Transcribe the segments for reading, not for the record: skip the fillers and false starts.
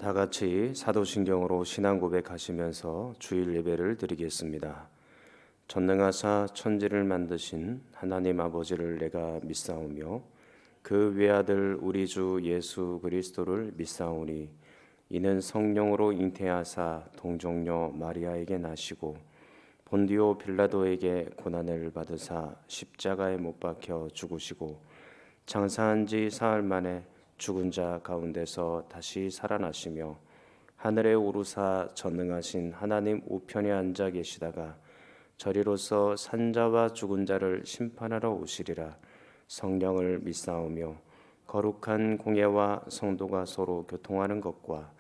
다 같이 사도신경으로 신앙 고백하시면서 주일 예배를 드리겠습니다. 전능하사 천지를 만드신 하나님 아버지를 내가 믿사오며 그 외아들 우리 주 예수 그리스도를 믿사오니 이는 성령으로 잉태하사 동정녀 마리아에게 나시고 본디오 빌라도에게 고난을 받으사 십자가에 못 박혀 죽으시고 장사한 지 사흘 만에 죽은 자 가운데서 다시 살아나시며 하늘에 오르사 전능하신 하나님 우편에 앉아 계시다가 저리로서 산자와 죽은 자를 심판하러 오시리라. 성령을 믿사오며 거룩한 공예와 성도가 서로 교통하는 것과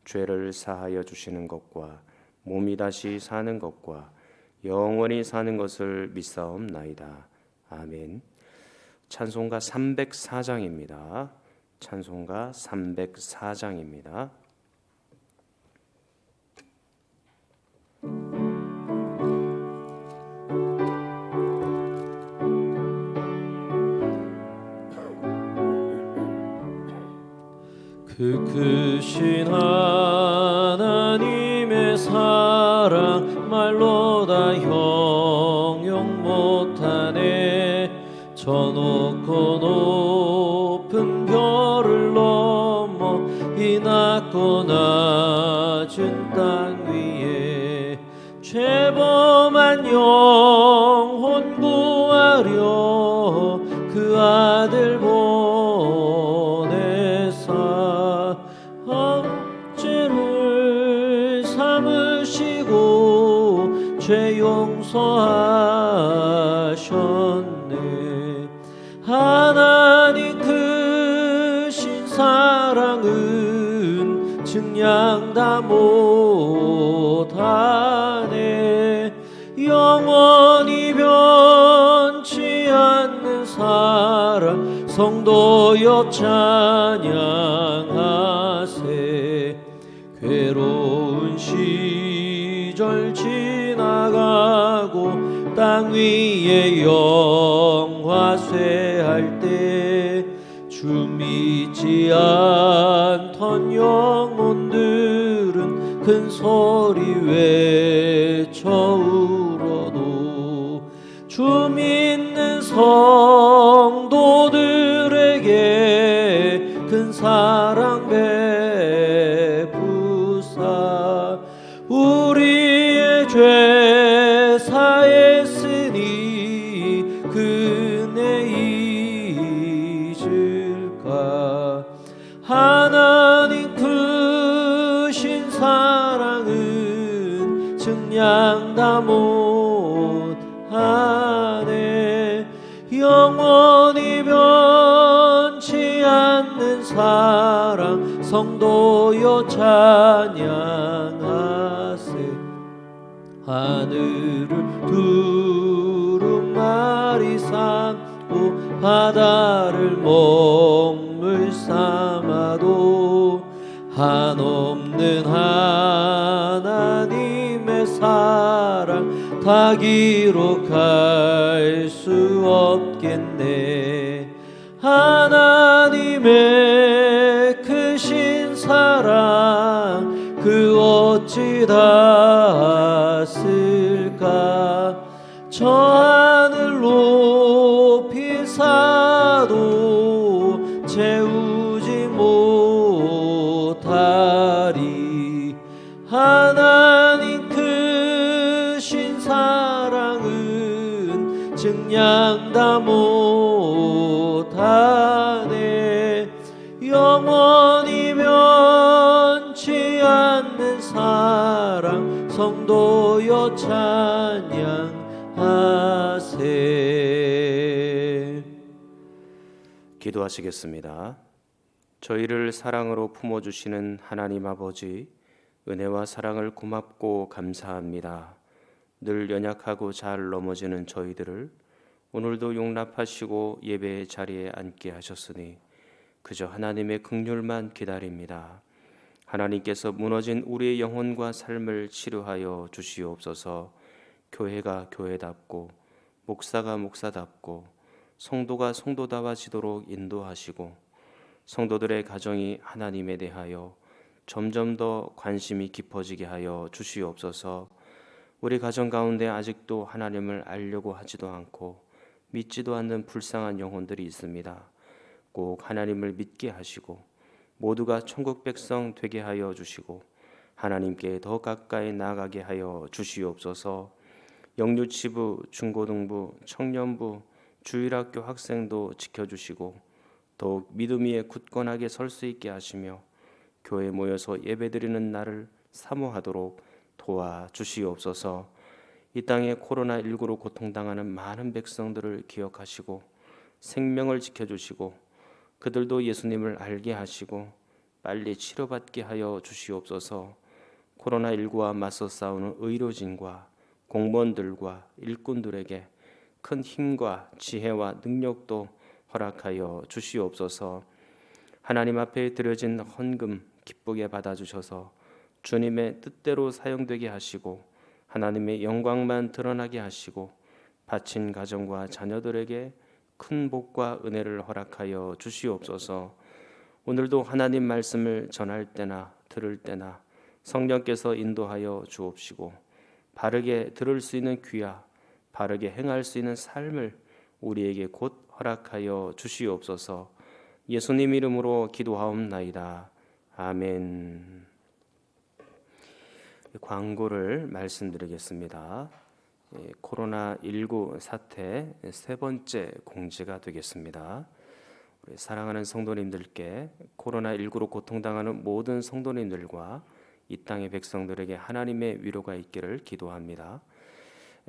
죄를 사하여 주시는 것과 몸이 다시 사는 것과 영원히 사는 것을 믿사옵나이다. 아멘. 찬송가 304장입니다. 찬송가 304장입니다. 그 크신 하나님의 사랑 말로 다 형용 못하네. 저 높고 높은 별을 넘어 이 낮고 낮은 땅 위에 죄범한 영혼 구하려 그 아들 보내사 억지를 삼으시고 죄 용서하셨네. 하나님 크신 사랑은 증량 다 못하네. 영원히 변치 않는 사랑 성도여 찬양하세. 괴로운 시절 지나가고 땅 위에 영화 쇠할 때 주 믿지 않던 영혼들은 큰 소리 외쳐 울어도 주 믿는 성도들에게 큰 사랑 베푸사 우리의 죄 사했으니 그네 잊을까. 하나님 크신 사랑은 증량 다 못하네. 영원히 변치 않는 사랑 성도여 찬양하세. 하늘을 두루마리 삼고 바다를 먹물 삼아도 한없는 하나님의 사랑 다 기록할 수 없겠네. 하나님의 크신 사랑 그 어찌 다 쓸까. 저 하늘 높이 사도 채우지 못하리. 하나님 크신 사랑은 증량 다 못하네. 영원히 변치 않는 사랑 성도여 찬양하세. 기도하시겠습니다. 저희를 사랑으로 품어주시는 하나님 아버지, 은혜와 사랑을 고맙고 감사합니다. 늘 연약하고 잘 넘어지는 저희들을 오늘도 용납하시고 예배의 자리에 앉게 하셨으니 그저 하나님의 긍휼만 기다립니다. 하나님께서 무너진 우리의 영혼과 삶을 치료하여 주시옵소서. 교회가 교회답고 목사가 목사답고 성도가 성도다워지도록 인도하시고 성도들의 가정이 하나님에 대하여 점점 더 관심이 깊어지게 하여 주시옵소서. 우리 가정 가운데 아직도 하나님을 알려고 하지도 않고 믿지도 않는 불쌍한 영혼들이 있습니다. 꼭 하나님을 믿게 하시고 모두가 천국 백성 되게 하여 주시고 하나님께 더 가까이 나아가게 하여 주시옵소서. 영유치부, 중고등부, 청년부, 주일학교 학생도 지켜주시고 더욱 믿음 위에 굳건하게 설 수 있게 하시며 교회에 모여서 예배드리는 날을 사모하도록 도와주시옵소서. 이 땅에 코로나19로 고통당하는 많은 백성들을 기억하시고 생명을 지켜주시고 그들도 예수님을 알게 하시고 빨리 치료받게 하여 주시옵소서. 코로나19와 맞서 싸우는 의료진과 공무원들과 일꾼들에게 큰 힘과 지혜와 능력도 허락하여 주시옵소서. 하나님 앞에 드려진 헌금 기쁘게 받아주셔서 주님의 뜻대로 사용되게 하시고 하나님의 영광만 드러나게 하시고 바친 가정과 자녀들에게 큰 복과 은혜를 허락하여 주시옵소서. 오늘도 하나님 말씀을 전할 때나 들을 때나 성령께서 인도하여 주옵시고 바르게 들을 수 있는 귀와 바르게 행할 수 있는 삶을 우리에게 곧 허락하여 주시옵소서. 예수님 이름으로 기도하옵나이다. 아멘. 광고를 말씀드리겠습니다. 코로나19 사태 세 번째 공지가 되겠습니다. 우리 사랑하는 성도님들께 코로나19로 고통당하는 모든 성도님들과 이 땅의 백성들에게 하나님의 위로가 있기를 기도합니다.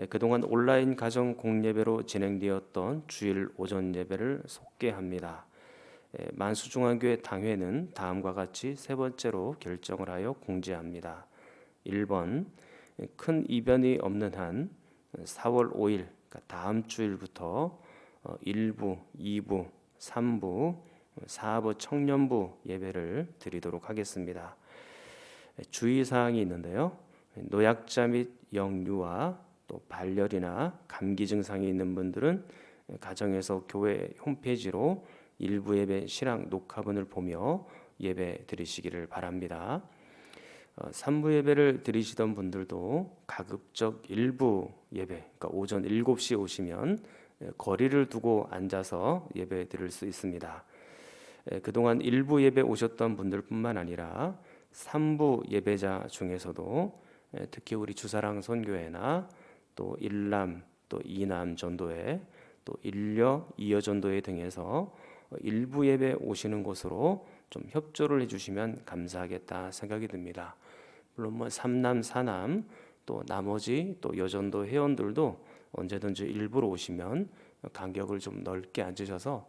그동안 온라인 가정 공예배로 진행되었던 주일 오전 예배를 속개합니다. 만수중앙교회 당회는 다음과 같이 세 번째로 결정을 하여 공지합니다. 1번, 큰 이변이 없는 한 4월 5일 그러니까 다음 주일부터 1부, 2부, 3부, 4부 청년부 예배를 드리도록 하겠습니다. 주의사항이 있는데요. 노약자 및 영유아 또 발열이나 감기 증상이 있는 분들은 가정에서 교회 홈페이지로 일부 예배 실황 녹화본을 보며 예배 드리시기를 바랍니다. 3부 예배를 드리시던 분들도 가급적 일부 예배, 그러니까 오전 7시에 오시면 거리를 두고 앉아서 예배 드릴 수 있습니다. 그동안 일부 예배 오셨던 분들뿐만 아니라 3부 예배자 중에서도 특히 우리 주사랑 선교회나 또 일남, 또 이남 전도회, 또 일려, 이여 전도회 등에서 일부 예배 오시는 곳으로 좀 협조를 해주시면 감사하겠다 생각이 듭니다. 물론 뭐 삼남, 사남, 또 나머지 또 여전도 회원들도 언제든지 일부러 오시면 간격을 좀 넓게 앉으셔서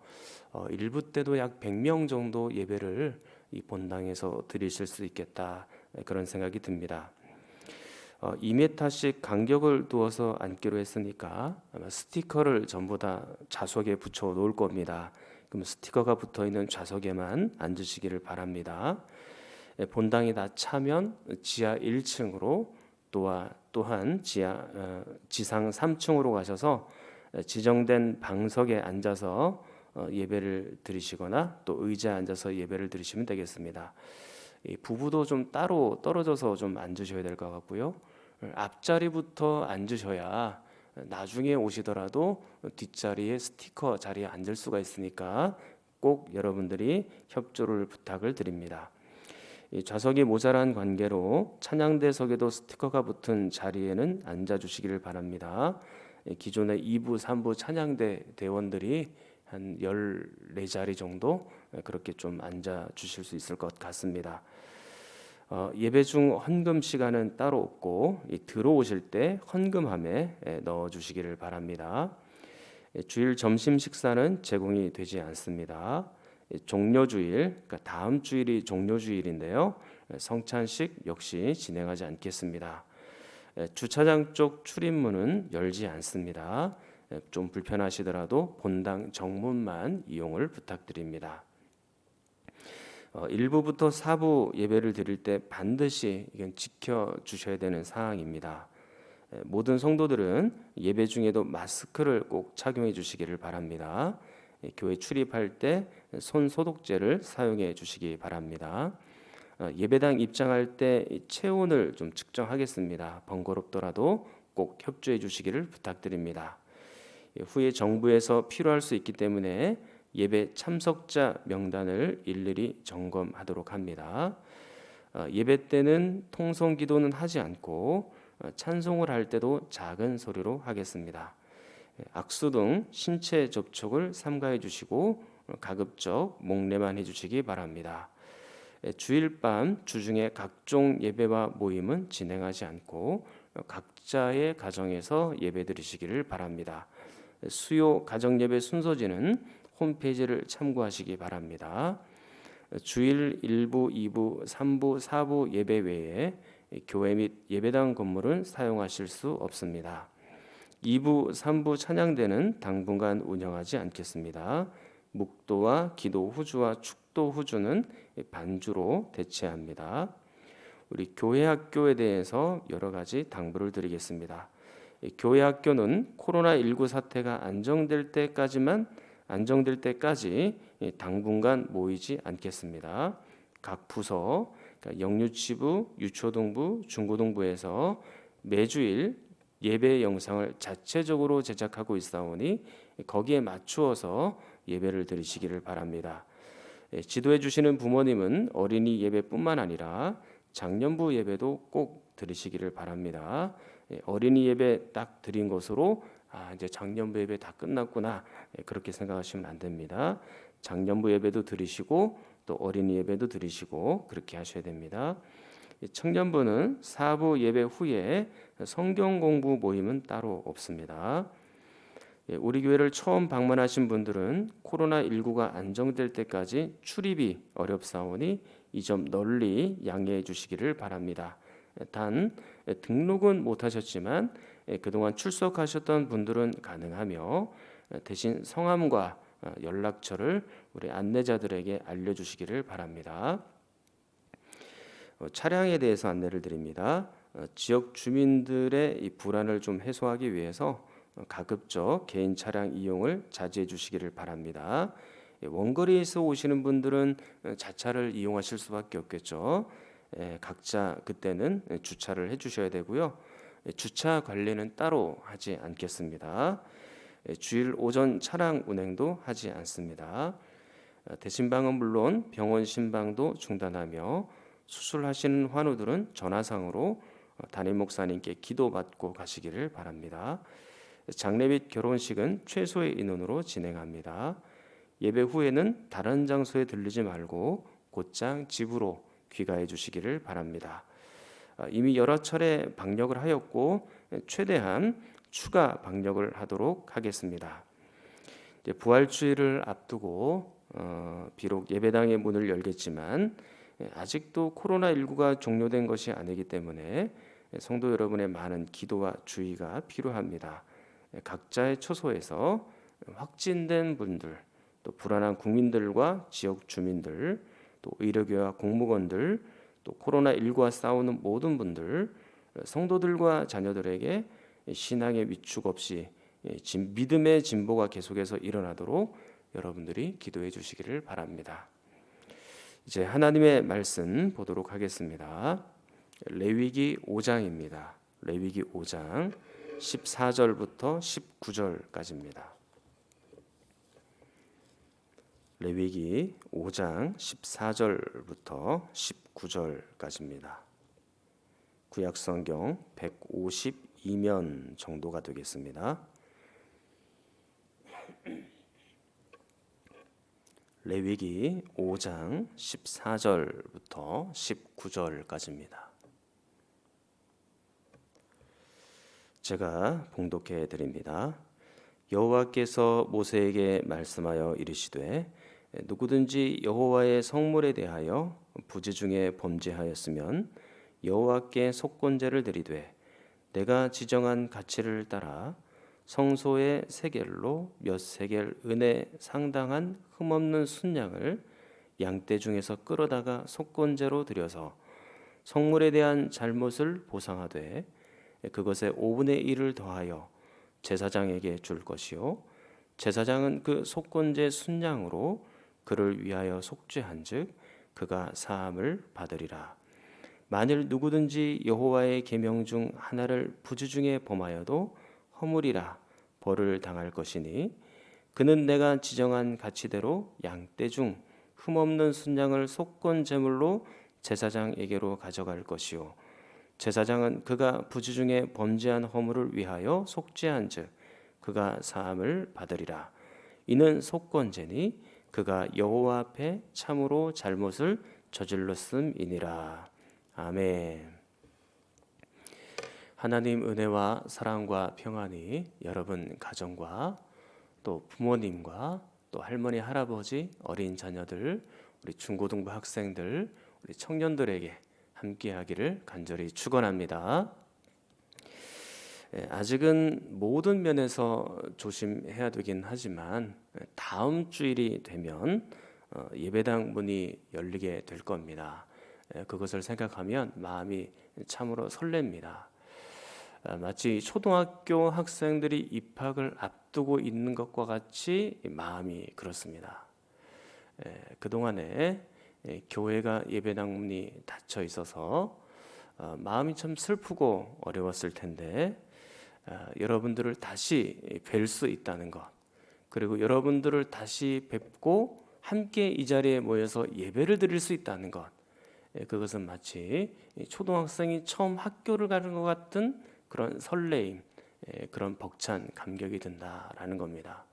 일부 때도 약 100명 정도 예배를 이 본당에서 드리실 수 있겠다 그런 생각이 듭니다. 2m씩 간격을 두어서 앉기로 했으니까 아마 스티커를 전부 다 좌석에 붙여 놓을 겁니다. 그럼 스티커가 붙어 있는 좌석에만 앉으시기를 바랍니다. 본당이 다 차면 지하 1층으로 또한 지상 3층으로 가셔서 지정된 방석에 앉아서 예배를 드리시거나 또 의자에 앉아서 예배를 드리시면 되겠습니다. 부부도 좀 따로 떨어져서 좀 앉으셔야 될 것 같고요. 앞자리부터 앉으셔야 나중에 오시더라도 뒷자리에 스티커 자리에 앉을 수가 있으니까 꼭 여러분들이 협조를 부탁을 드립니다. 이 좌석이 모자란 관계로 찬양대석에도 스티커가 붙은 자리에는 앉아주시기를 바랍니다. 기존의 2부, 3부 찬양대 대원들이 한 14자리 정도 그렇게 좀 앉아주실 수 있을 것 같습니다. 예배 중 헌금 시간은 따로 없고 들어오실 때 헌금함에 넣어주시기를 바랍니다. 주일 점심 식사는 제공이 되지 않습니다. 종료주일, 그러니까 다음 주일이 종료주일인데요. 성찬식 역시 진행하지 않겠습니다. 주차장 쪽 출입문은 열지 않습니다. 좀 불편하시더라도 본당 정문만 이용을 부탁드립니다. 1부부터 4부 예배를 드릴 때 반드시 이건 지켜주셔야 되는 사항입니다. 모든 성도들은 예배 중에도 마스크를 꼭 착용해 주시기를 바랍니다. 교회 출입할 때 손 소독제를 사용해 주시기 바랍니다. 예배당 입장할 때 이 체온을 좀 측정하겠습니다. 번거롭더라도 꼭 협조해 주시기를 부탁드립니다. 후에 정부에서 필요할 수 있기 때문에 예배 참석자 명단을 일일이 점검하도록 합니다. 예배 때는 통성 기도는 하지 않고 찬송을 할 때도 작은 소리로 하겠습니다. 악수 등 신체 접촉을 삼가해 주시고 가급적 목례만 해주시기 바랍니다. 주일 밤 주중에 각종 예배와 모임은 진행하지 않고 각자의 가정에서 예배 드리시기를 바랍니다. 수요 가정 예배 순서지는 홈페이지를 참고하시기 바랍니다. 주일 1부, 2부, 3부, 4부 예배 외에 교회 및 예배당 건물은 사용하실 수 없습니다. 2부, 3부 찬양대는 당분간 운영하지 않겠습니다. 묵도와 기도 후주와 축도 후주는 반주로 대체합니다. 우리 교회 학교에 대해서 여러 가지 당부를 드리겠습니다. 교회 학교는 코로나19 사태가 안정될 때까지 당분간 모이지 않겠습니다. 각 부서, 그러니까 영유치부, 유초동부, 중고동부에서 매주일 예배 영상을 자체적으로 제작하고 있사오니 거기에 맞추어서 예배를 드리시기를 바랍니다. 지도해 주시는 부모님은 어린이 예배뿐만 아니라 장년부 예배도 꼭 드리시기를 바랍니다. 어린이 예배 딱 드린 것으로 이제 장년부 예배 다 끝났구나 그렇게 생각하시면 안 됩니다. 장년부 예배도 드리시고 또 어린이 예배도 드리시고 그렇게 하셔야 됩니다. 청년부는 사부 예배 후에 성경 공부 모임은 따로 없습니다. 우리 교회를 처음 방문하신 분들은 코로나19가 안정될 때까지 출입이 어렵사오니 이 점 널리 양해해 주시기를 바랍니다. 단 등록은 못하셨지만 그동안 출석하셨던 분들은 가능하며 대신 성함과 연락처를 우리 안내자들에게 알려주시기를 바랍니다. 차량에 대해서 안내를 드립니다. 지역 주민들의 이 불안을 좀 해소하기 위해서 가급적 개인 차량 이용을 자제해 주시기를 바랍니다. 원거리에서 오시는 분들은 자차를 이용하실 수밖에 없겠죠. 각자 그때는 주차를 해주셔야 되고요. 주차 관리는 따로 하지 않겠습니다. 주일 오전 차량 운행도 하지 않습니다. 대신방은 물론 병원 신방도 중단하며 수술하시는 환우들은 전화상으로 담임 목사님께 기도받고 가시기를 바랍니다. 장례 및 결혼식은 최소의 인원으로 진행합니다. 예배 후에는 다른 장소에 들르지 말고 곧장 집으로 귀가해 주시기를 바랍니다. 이미 여러 차례 방역을 하였고 최대한 추가 방역을 하도록 하겠습니다. 이제 부활주일을 앞두고 비록 예배당의 문을 열겠지만 아직도 코로나19가 종료된 것이 아니기 때문에 성도 여러분의 많은 기도와 주의가 필요합니다. 각자의 처소에서 확진된 분들, 또 불안한 국민들과 지역 주민들, 또 의료계와 공무원들, 또 코로나19와 싸우는 모든 분들, 성도들과 자녀들에게 신앙의 위축 없이 믿음의 진보가 계속해서 일어나도록 여러분들이 기도해 주시기를 바랍니다. 이제 하나님의 말씀 보도록 하겠습니다. 레위기 5장입니다. 레위기 5장 14절부터 19절까지입니다. 레위기 5장 14절부터 19절까지입니다. 구약성경 152면 정도가 되겠습니다. 레위기 5장 14절부터 19절까지입니다. 제가 봉독해 드립니다. 여호와께서 모세에게 말씀하여 이르시되 누구든지 여호와의 성물에 대하여 부지 중에 범죄하였으면 여호와께 속건제를 드리되 내가 지정한 가치를 따라 성소의 세겔로 몇 세겔 은에 상당한 흠없는 순양을 양떼 중에서 끌어다가 속건제로 드려서 성물에 대한 잘못을 보상하되 그것의 5분의 1을 더하여 제사장에게 줄 것이요 제사장은 그 속건제 순양으로 그를 위하여 속죄한즉 그가 사함을 받으리라. 만일 누구든지 여호와의 계명 중 하나를 부주중에 범하여도 허물이라 벌을 당할 것이니 그는 내가 지정한 가치대로 양떼 중 흠없는 순양을 속건 제물로 제사장에게로 가져갈 것이요 제사장은 그가 부주중에 범죄한 허물을 위하여 속죄한즉 그가 사함을 받으리라. 이는 속건제니 그가 여호와 앞에 참으로 잘못을 저질렀음이니라. 아멘. 하나님 은혜와 사랑과 평안이 여러분 가정과 또 부모님과 또 할머니 할아버지 어린 자녀들 우리 중고등부 학생들 우리 청년들에게 함께하기를 간절히 축원합니다. 아직은 모든 면에서 조심해야 되긴 하지만 다음 주일이 되면 예배당 문이 열리게 될 겁니다. 그것을 생각하면 마음이 참으로 설렙니다. 마치 초등학교 학생들이 입학을 앞두고 있는 것과 같이 마음이 그렇습니다. 그동안에 교회가 예배당 문이 닫혀 있어서 마음이 참 슬프고 어려웠을 텐데 여러분들을 다시 뵐 수 있다는 것, 그리고 여러분들을 다시 뵙고 함께 이 자리에 모여서 예배를 드릴 수 있다는 것, 그것은 마치 초등학생이 처음 학교를 가는 것 같은 그런 설레임, 그런 벅찬 감격이 든다라는 겁니다.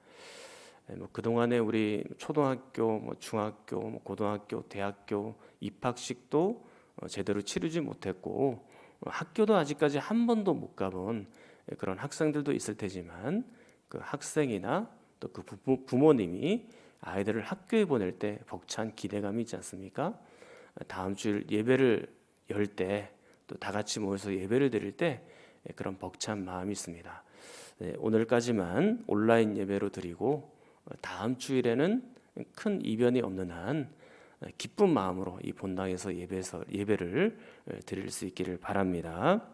그동안에 우리 초등학교, 중학교, 고등학교, 대학교 입학식도 제대로 치르지 못했고 학교도 아직까지 한 번도 못 가본 그런 학생들도 있을 테지만 그 학생이나 또 그 부모님이 아이들을 학교에 보낼 때 벅찬 기대감이 있지 않습니까? 다음 주일 예배를 열 때 또 다 같이 모여서 예배를 드릴 때 그런 벅찬 마음이 있습니다. 오늘까지만 온라인 예배로 드리고 다음 주일에는 큰 이변이 없는 한 기쁜 마음으로 이 본당에서 예배를 드릴 수 있기를 바랍니다.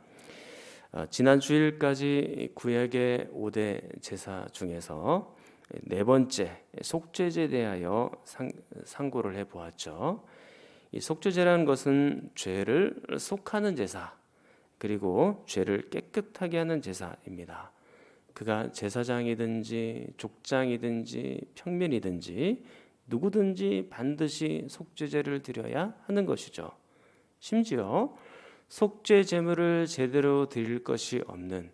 지난 주일까지 구약의 5대 제사 중에서 네 번째 속죄제에 대하여 상고를 해보았죠. 이 속죄제라는 것은 죄를 속하는 제사, 그리고 죄를 깨끗하게 하는 제사입니다. 그가 제사장이든지 족장이든지 평민이든지 누구든지 반드시 속죄제를 드려야 하는 것이죠. 심지어 속죄 제물을 제대로 드릴 것이 없는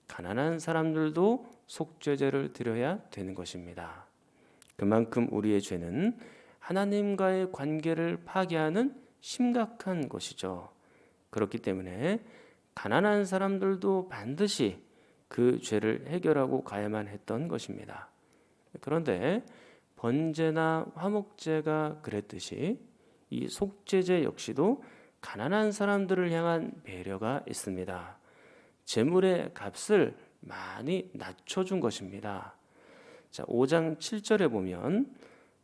가난한 사람들도 속죄제를 드려야 되는 것입니다. 그만큼 우리의 죄는 하나님과의 관계를 파괴하는 심각한 것이죠. 그렇기 때문에 가난한 사람들도 반드시 그 죄를 해결하고 가야만 했던 것입니다. 그런데 번제나 화목제가 그랬듯이 이 속죄제 역시도 가난한 사람들을 향한 배려가 있습니다. 제물의 값을 많이 낮춰준 것입니다. 자, 5장 7절에 보면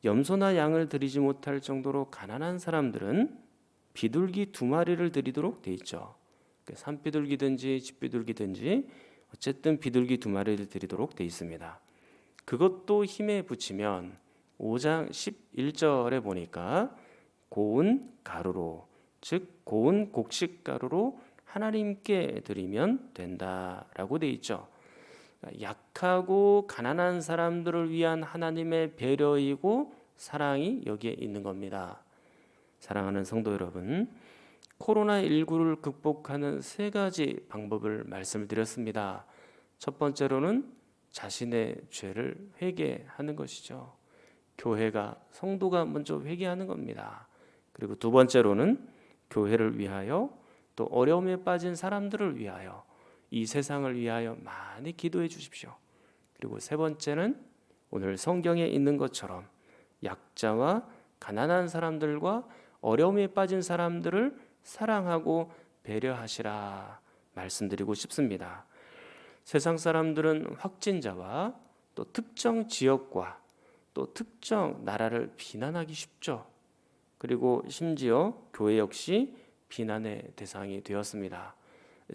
염소나 양을 드리지 못할 정도로 가난한 사람들은 비둘기 2마리를 드리도록 돼 있죠. 산비둘기든지 집비둘기든지 어쨌든 비둘기 2마리를 드리도록 돼 있습니다. 그것도 힘에 붙이면 5장 11절에 보니까 고운 가루로, 즉 고운 곡식 가루로 하나님께 드리면 된다라고 돼 있죠. 약하고 가난한 사람들을 위한 하나님의 배려이고 사랑이 여기에 있는 겁니다. 사랑하는 성도 여러분, 코로나19를 극복하는 3가지 방법을 말씀드렸습니다. 첫 번째로는 자신의 죄를 회개하는 것이죠. 교회가, 성도가 먼저 회개하는 겁니다. 그리고 두 번째로는 교회를 위하여, 또 어려움에 빠진 사람들을 위하여, 이 세상을 위하여 많이 기도해 주십시오. 그리고 세 번째는 오늘 성경에 있는 것처럼 약자와 가난한 사람들과 어려움에 빠진 사람들을 사랑하고 배려하시라 말씀드리고 싶습니다. 세상 사람들은 확진자와 또 특정 지역과 또 특정 나라를 비난하기 쉽죠. 그리고 심지어 교회 역시 비난의 대상이 되었습니다.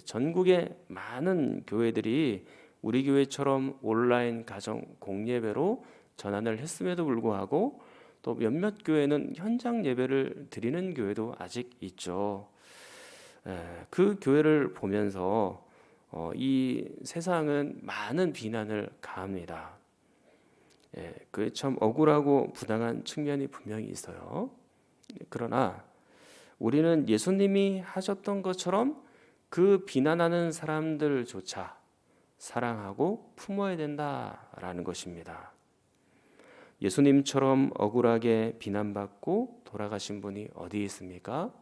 전국의 많은 교회들이 우리 교회처럼 온라인 가정 공예배로 전환을 했음에도 불구하고 또 몇몇 교회는 현장 예배를 드리는 교회도 아직 있죠. 그 교회를 보면서 이 세상은 많은 비난을 가합니다. 그게 참 억울하고 부당한 측면이 분명히 있어요. 그러나 우리는 예수님이 하셨던 것처럼 그 비난하는 사람들조차 사랑하고 품어야 된다라는 것입니다. 예수님처럼 억울하게 비난받고 돌아가신 분이 어디 있습니까?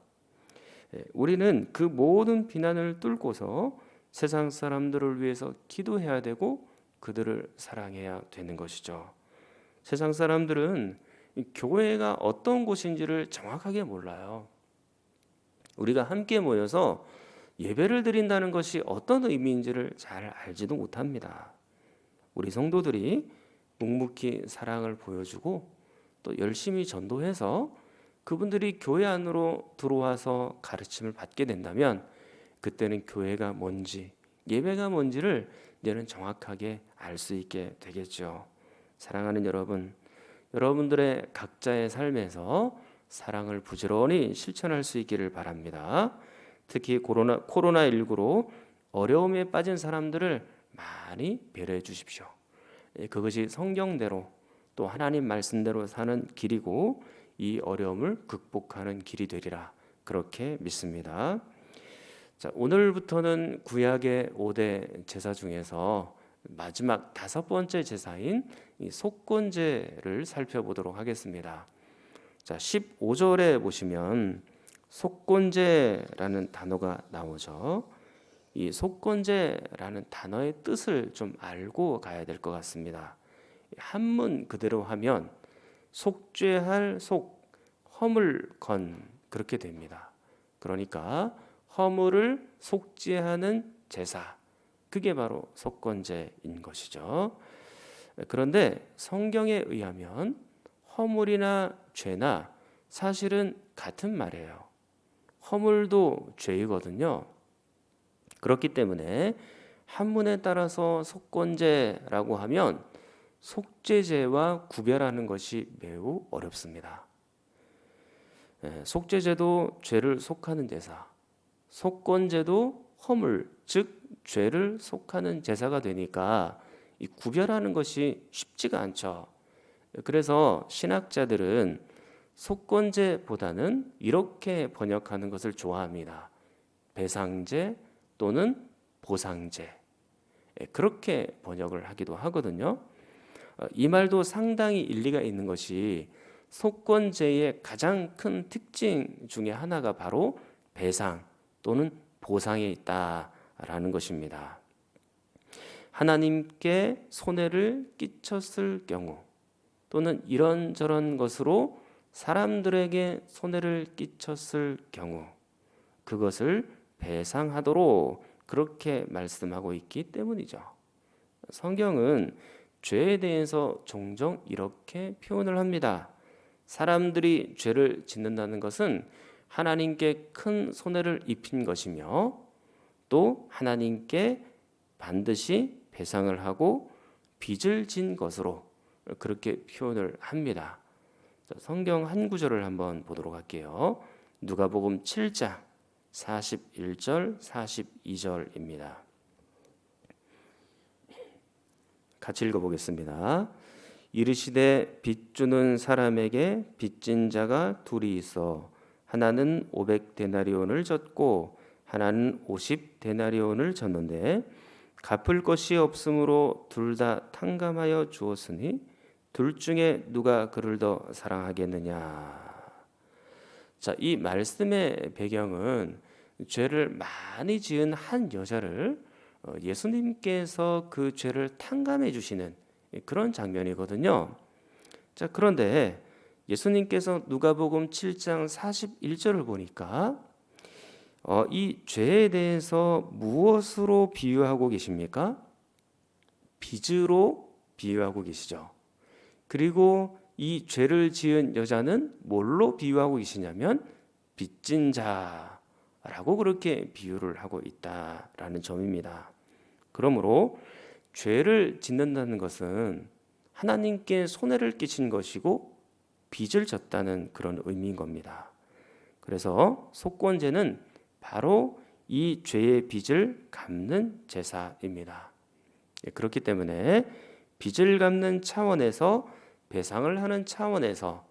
우리는 그 모든 비난을 뚫고서 세상 사람들을 위해서 기도해야 되고 그들을 사랑해야 되는 것이죠. 세상 사람들은 이 교회가 어떤 곳인지를 정확하게 몰라요. 우리가 함께 모여서 예배를 드린다는 것이 어떤 의미인지를 잘 알지도 못합니다. 우리 성도들이 묵묵히 사랑을 보여주고 또 열심히 전도해서 그분들이 교회 안으로 들어와서 가르침을 받게 된다면 그때는 교회가 뭔지 예배가 뭔지를 이제는 정확하게 알 수 있게 되겠죠. 사랑하는 여러분, 여러분들의 각자의 삶에서 사랑을 부지런히 실천할 수 있기를 바랍니다. 특히 코로나19로 어려움에 빠진 사람들을 많이 배려해 주십시오. 그것이 성경대로 또 하나님 말씀대로 사는 길이고 이 어려움을 극복하는 길이 되리라 그렇게 믿습니다. 자, 오늘부터는 구약의 5대 제사 중에서 마지막 5번째 제사인 이 속건제를 살펴보도록 하겠습니다. 자, 15절에 보시면 속건제라는 단어가 나오죠. 이 속건제라는 단어의 뜻을 좀 알고 가야 될 것 같습니다. 한문 그대로 하면 속죄할 속, 허물 건 그렇게 됩니다. 그러니까 허물을 속죄하는 제사, 그게 바로 속건제인 것이죠. 그런데 성경에 의하면 허물이나 죄나 사실은 같은 말이에요. 허물도 죄이거든요. 그렇기 때문에 한문에 따라서 속건제라고 하면 속죄제와 구별하는 것이 매우 어렵습니다. 속죄제도 죄를 속하는 제사, 속건제도 허물, 즉 죄를 속하는 제사가 되니까 이 구별하는 것이 쉽지가 않죠. 그래서 신학자들은 속건제보다는 이렇게 번역하는 것을 좋아합니다. 배상제 또는 보상제, 그렇게 번역을 하기도 하거든요. 이 말도 상당히 일리가 있는 것이 속건제의 가장 큰 특징 중에 하나가 바로 배상 또는 보상에 있다라는 것입니다. 하나님께 손해를 끼쳤을 경우 또는 이런저런 것으로 사람들에게 손해를 끼쳤을 경우 그것을 배상하도록 그렇게 말씀하고 있기 때문이죠. 성경은 죄에 대해서 종종 이렇게 표현을 합니다. 사람들이 죄를 짓는다는 것은 하나님께 큰 손해를 입힌 것이며 또 하나님께 반드시 배상을 하고 빚을 진 것으로 그렇게 표현을 합니다. 성경 한 구절을 한번 보도록 할게요. 누가복음 7장 41절 42절입니다. 같이 읽어보겠습니다. 이르시되 빚 주는 사람에게 빚진 자가 둘이 있어 하나는 500데나리온을 졌고 하나는 50데나리온을 졌는데 갚을 것이 없으므로 둘 다 탕감하여 주었으니 둘 중에 누가 그를 더 사랑하겠느냐. 자, 이 말씀의 배경은 죄를 많이 지은 한 여자를 예수님께서 그 죄를 탕감해 주시는 그런 장면이거든요. 자, 그런데 예수님께서 누가복음 7장 41절을 보니까 이 죄에 대해서 무엇으로 비유하고 계십니까? 빚으로 비유하고 계시죠. 그리고 이 죄를 지은 여자는 뭘로 비유하고 계시냐면 빚진 자라고 그렇게 비유를 하고 있다라는 점입니다. 그러므로 죄를 짓는다는 것은 하나님께 손해를 끼친 것이고 빚을 졌다는 그런 의미인 겁니다. 그래서 속건제는 바로 이 죄의 빚을 갚는 제사입니다. 그렇기 때문에 빚을 갚는 차원에서 배상을 하는 차원에서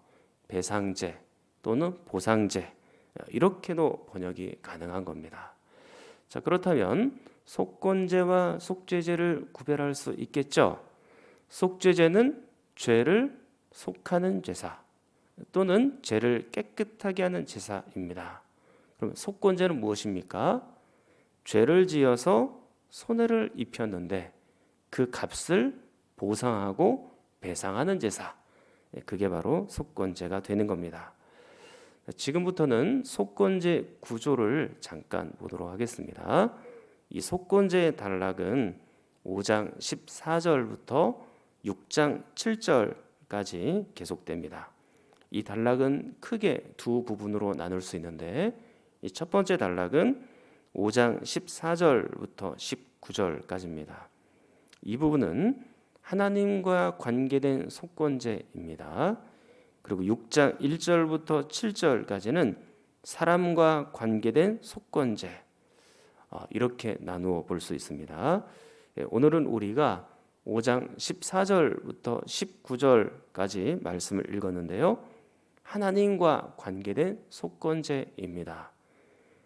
배상제 또는 보상제 이렇게도 번역이 가능한 겁니다. 자, 그렇다면 속건제와 속죄제를 구별할 수 있겠죠? 속죄제는 죄를 속하는 제사 또는 죄를 깨끗하게 하는 제사입니다. 그럼 속건제는 무엇입니까? 죄를 지어서 손해를 입혔는데 그 값을 보상하고 배상하는 제사, 그게 바로 속건제가 되는 겁니다. 지금부터는 속건제 구조를 잠깐 보도록 하겠습니다. 이 속건제의 단락은 5장 14절부터 6장 7절까지 계속됩니다. 이 단락은 크게 두 부분으로 나눌 수 있는데 이 첫 번째 단락은 5장 14절부터 19절까지입니다. 이 부분은 하나님과 관계된 속건제입니다. 그리고 6장 1절부터 7절까지는 사람과 관계된 속건제, 이렇게 나누어 볼 수 있습니다. 오늘은 우리가 5장 14절부터 19절까지 말씀을 읽었는데요. 하나님과 관계된 속건제입니다.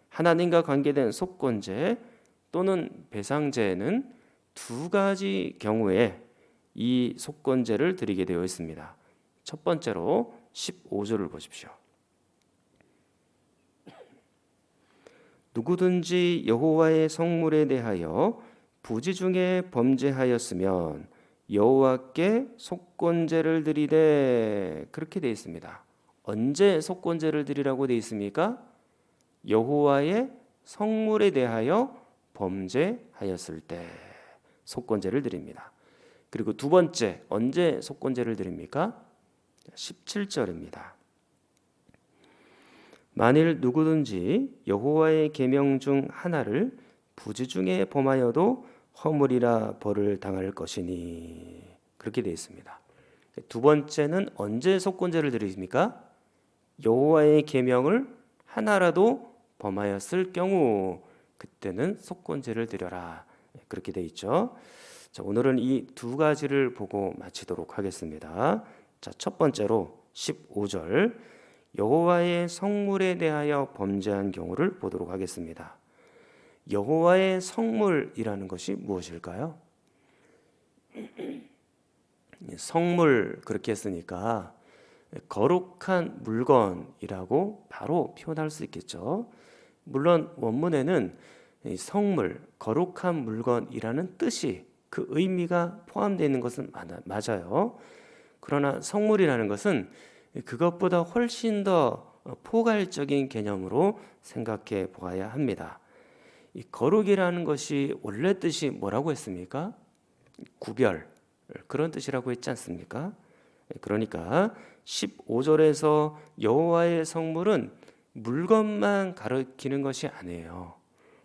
하나님과 관계된 속건제 또는 배상제는 두 가지 경우에 이 속건제를 드리게 되어 있습니다. 첫 번째로 15절을 보십시오. 누구든지 여호와의 성물에 대하여 부지 중에 범죄하였으면 여호와께 속건제를 드리되, 그렇게 되어 있습니다. 언제 속건제를 드리라고 되어 있습니까? 여호와의 성물에 대하여 범죄하였을 때 속건제를 드립니다. 그리고 두 번째, 언제 속건제를 드립니까? 17절입니다. 만일 누구든지 여호와의 계명 중 하나를 부지 중에 범하여도 허물이라 벌을 당할 것이니, 그렇게 되어 있습니다. 두 번째는 언제 속건제를 드립니까? 여호와의 계명을 하나라도 범하였을 경우 그때는 속건제를 드려라, 그렇게 되어 있죠. 자, 오늘은 이 두 가지를 보고 마치도록 하겠습니다. 자, 첫 번째로 15절 여호와의 성물에 대하여 범죄한 경우를 보도록 하겠습니다. 여호와의 성물이라는 것이 무엇일까요? 성물, 그렇게 했으니까 거룩한 물건이라고 바로 표현할 수 있겠죠. 물론 원문에는 성물, 거룩한 물건이라는 뜻이, 그 의미가 포함되어 있는 것은 맞아요. 그러나 성물이라는 것은 그것보다 훨씬 더 포괄적인 개념으로 생각해 보아야 합니다. 이 거룩이라는 것이 원래 뜻이 뭐라고 했습니까? 구별, 그런 뜻이라고 했지 않습니까? 그러니까 15절에서 여호와의 성물은 물건만 가리키는 것이 아니에요.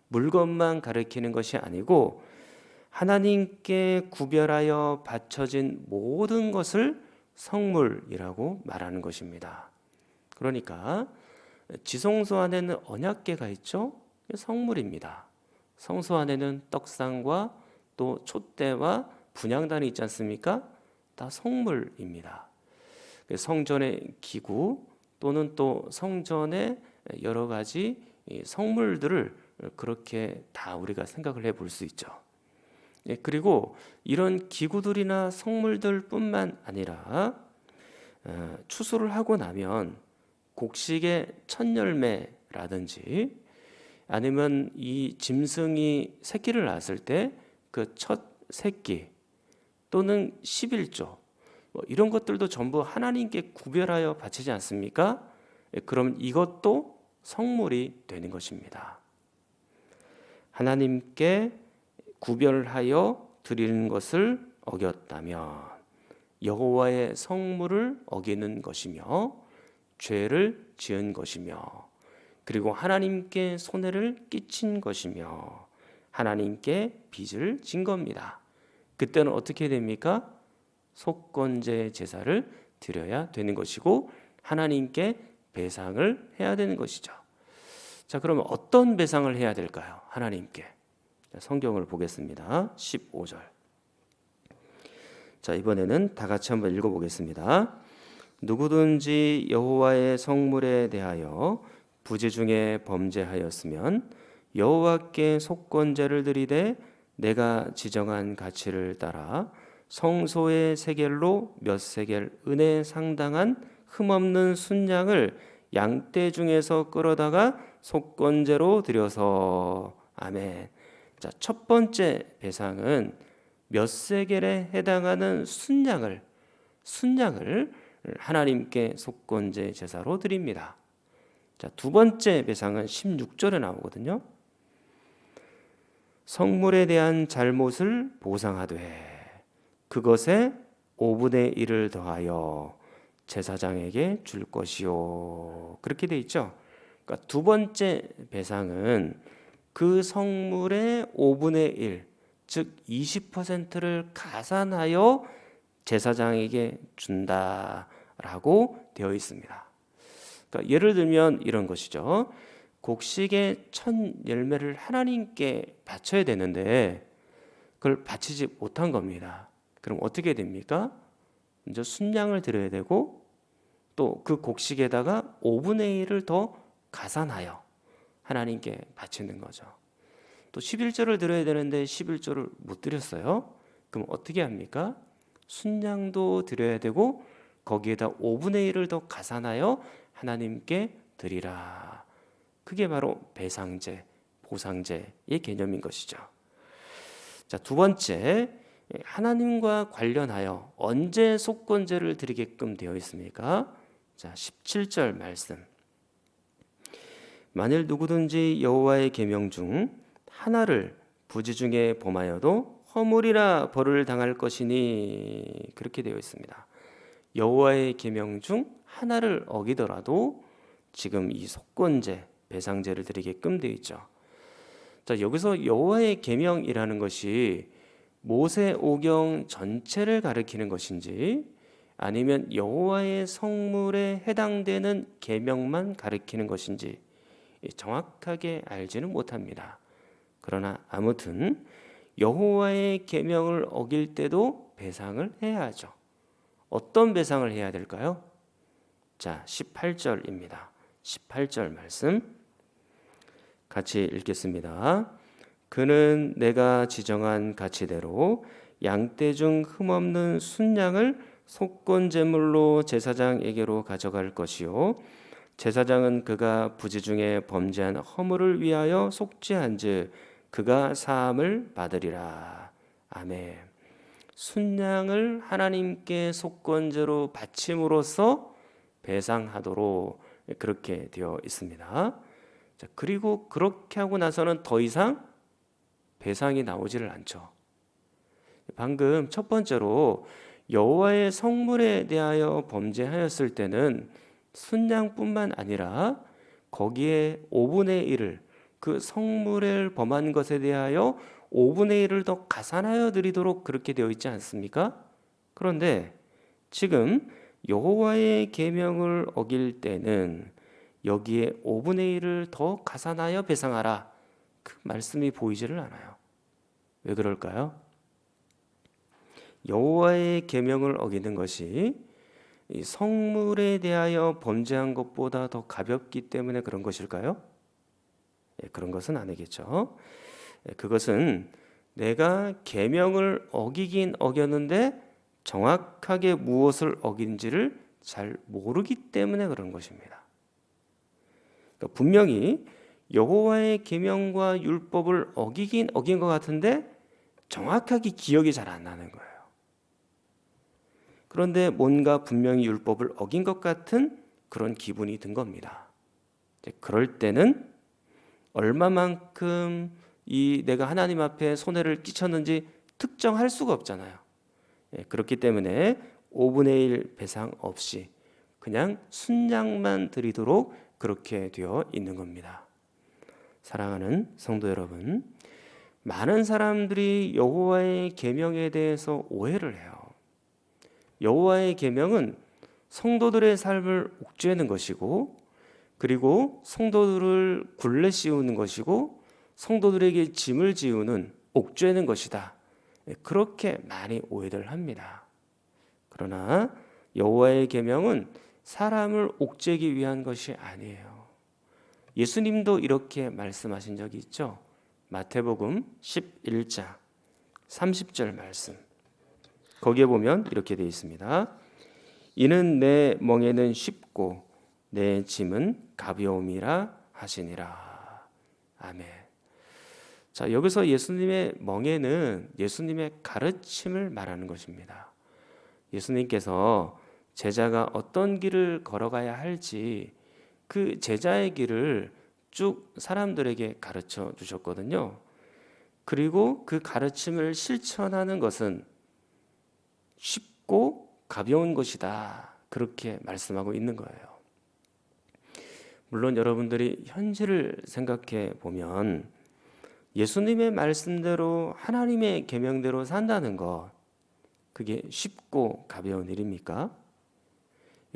물건만 가리키는 것이 아니고 하나님께 구별하여 바쳐진 모든 것을 성물이라고 말하는 것입니다. 그러니까 지성소 안에는 언약궤가 있죠. 성물입니다. 성소 안에는 떡상과 또 촛대와 분향단이 있지 않습니까? 다 성물입니다. 성전의 기구 또는 또 성전의 여러 가지 성물들을 그렇게 다 우리가 생각을 해볼 수 있죠. 그리고 이런 기구들이나 성물들뿐만 아니라 추수를 하고 나면 곡식의 첫 열매라든지 아니면 이 짐승이 새끼를 낳았을 때 그 첫 새끼 또는 11조, 이런 것들도 전부 하나님께 구별하여 바치지 않습니까? 그럼 이것도 성물이 되는 것입니다. 하나님께 구별하여 드리는 것을 어겼다면 여호와의 성물을 어기는 것이며 죄를 지은 것이며 그리고 하나님께 손해를 끼친 것이며 하나님께 빚을 진 겁니다. 그때는 어떻게 됩니까? 속건제 제사를 드려야 되는 것이고 하나님께 배상을 해야 되는 것이죠. 자, 그러면 어떤 배상을 해야 될까요? 하나님께. 성경을 보겠습니다. 15절. 자, 이번에는 다 같이 한번 읽어보겠습니다. 누구든지 여호와의 성물에 대하여 부지 중에 범죄하였으면 여호와께 속건제를 드리되 내가 지정한 가치를 따라 성소의 세겔로 몇 세겔 은에 상당한 흠없는 순양을 양떼 중에서 끌어다가 속건제로 드려서. 아멘. 자, 첫 번째 배상은 몇 세겔에 해당하는 순양을 하나님께 속건제 제사로 드립니다. 자, 두 번째 배상은 16절에 나오거든요. 성물에 대한 잘못을 보상하되 그것에 5분의 1을 더하여 제사장에게 줄 것이요. 그렇게 돼 있죠. 그러니까 두 번째 배상은 그 성물의 5분의 1, 즉 20%를 가산하여 제사장에게 준다라고 되어 있습니다. 그러니까 예를 들면 이런 것이죠. 곡식의 첫 열매를 하나님께 바쳐야 되는데 그걸 바치지 못한 겁니다. 그럼 어떻게 됩니까? 먼저 순양을 드려야 되고 또 그 곡식에다가 5분의 1을 더 가산하여 하나님께 바치는 거죠. 또 11조를 드려야 되는데 11조를 못 드렸어요. 그럼 어떻게 합니까? 순양도 드려야 되고 거기에다 5분의 1을 더 가산하여 하나님께 드리라. 그게 바로 배상제, 보상제의 개념인 것이죠. 자, 두 번째, 하나님과 관련하여 언제 속건제를 드리게끔 되어 있습니까? 자, 17절 말씀. 만일 누구든지 여호와의 계명 중 하나를 부지 중에 범하여도 허물이라 벌을 당할 것이니. 그렇게 되어 있습니다. 여호와의 계명 중 하나를 어기더라도 지금 이 속건제, 배상제를 드리게끔 되어 있죠. 자, 여기서 여호와의 계명이라는 것이 모세 오경 전체를 가리키는 것인지 아니면 여호와의 성물에 해당되는 계명만 가리키는 것인지 정확하게 알지는 못합니다. 그러나 아무튼 여호와의 계명을 어길 때도 배상을 해야 하죠. 어떤 배상을 해야 될까요? 자, 18절입니다. 18절 말씀 같이 읽겠습니다. 그는 내가 지정한 가치대로 양떼 중 흠없는 순양을 속건제물로 제사장에게로 가져갈 것이요 제사장은 그가 부지 중에 범죄한 허물을 위하여 속죄한즉 그가 사함을 받으리라. 아멘. 순양을 하나님께 속건제로 바침으로써 배상하도록 그렇게 되어 있습니다. 자, 그리고 그렇게 하고 나서는 더 이상 배상이 나오지를 않죠. 방금 첫 번째로 여호와의 성물에 대하여 범죄하였을 때는 순양뿐만 아니라 거기에 5분의 1을 그 성물을 범한 것에 대하여 5분의 1을 더 가산하여 드리도록 그렇게 되어 있지 않습니까? 그런데 지금 여호와의 계명을 어길 때는 여기에 5분의 1을 더 가산하여 배상하라. 그 말씀이 보이지를 않아요. 왜 그럴까요? 여호와의 계명을 어기는 것이 이 성물에 대하여 범죄한 것보다 더 가볍기 때문에 그런 것일까요? 그런 것은 아니겠죠. 그것은 내가 계명을 어기긴 어겼는데 정확하게 무엇을 어긴지를 잘 모르기 때문에 그런 것입니다. 그러니까 분명히 여호와의 계명과 율법을 어기긴 어긴 것 같은데 정확하게 기억이 잘 안 나는 거예요. 그런데 뭔가 분명히 율법을 어긴 것 같은 그런 기분이 든 겁니다. 그럴 때는 얼마만큼 내가 하나님 앞에 손해를 끼쳤는지 특정할 수가 없잖아요. 그렇기 때문에 5분의 1 배상 없이 그냥 순양만 드리도록 그렇게 되어 있는 겁니다. 사랑하는 성도 여러분, 많은 사람들이 여호와의 계명에 대해서 오해를 해요. 여호와의 계명은 성도들의 삶을 옥죄는 것이고, 그리고 성도들을 굴레 씌우는 것이고, 성도들에게 짐을 지우는 옥죄는 것이다. 그렇게 많이 오해를 합니다. 그러나 여호와의 계명은 사람을 옥죄기 위한 것이 아니에요. 예수님도 이렇게 말씀하신 적이 있죠. 마태복음 11장 30절 말씀. 거기에 보면 이렇게 되어 있습니다. 이는 내 멍에는 쉽고 내 짐은 가벼움이라 하시니라. 아멘. 자, 여기서 예수님의 멍에는 예수님의 가르침을 말하는 것입니다. 예수님께서 제자가 어떤 길을 걸어가야 할지 그 제자의 길을 쭉 사람들에게 가르쳐 주셨거든요. 그리고 그 가르침을 실천하는 것은 쉽고 가벼운 것이다. 그렇게 말씀하고 있는 거예요. 물론 여러분들이 현실을 생각해 보면 예수님의 말씀대로 하나님의 계명대로 산다는 것, 그게 쉽고 가벼운 일입니까?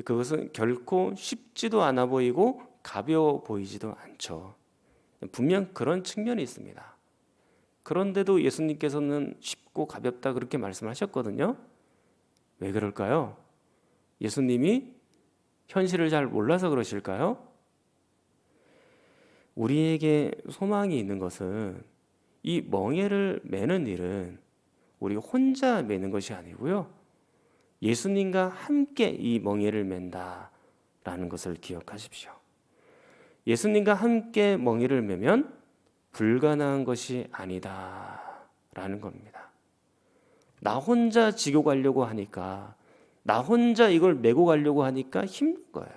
그것은 결코 쉽지도 않아 보이고 가벼워 보이지도 않죠. 분명 그런 측면이 있습니다. 그런데도 예수님께서는 쉽고 가볍다 그렇게 말씀하셨거든요. 왜 그럴까요? 예수님이 현실을 잘 몰라서 그러실까요? 우리에게 소망이 있는 것은 이 멍에를 매는 일은 우리 혼자 매는 것이 아니고요. 예수님과 함께 이 멍에를 맨다라는 것을 기억하십시오. 예수님과 함께 멍에를 매면 불가능한 것이 아니다라는 겁니다. 나 혼자 지고 가려고 하니까, 나 혼자 이걸 메고 가려고 하니까 힘든 거예요.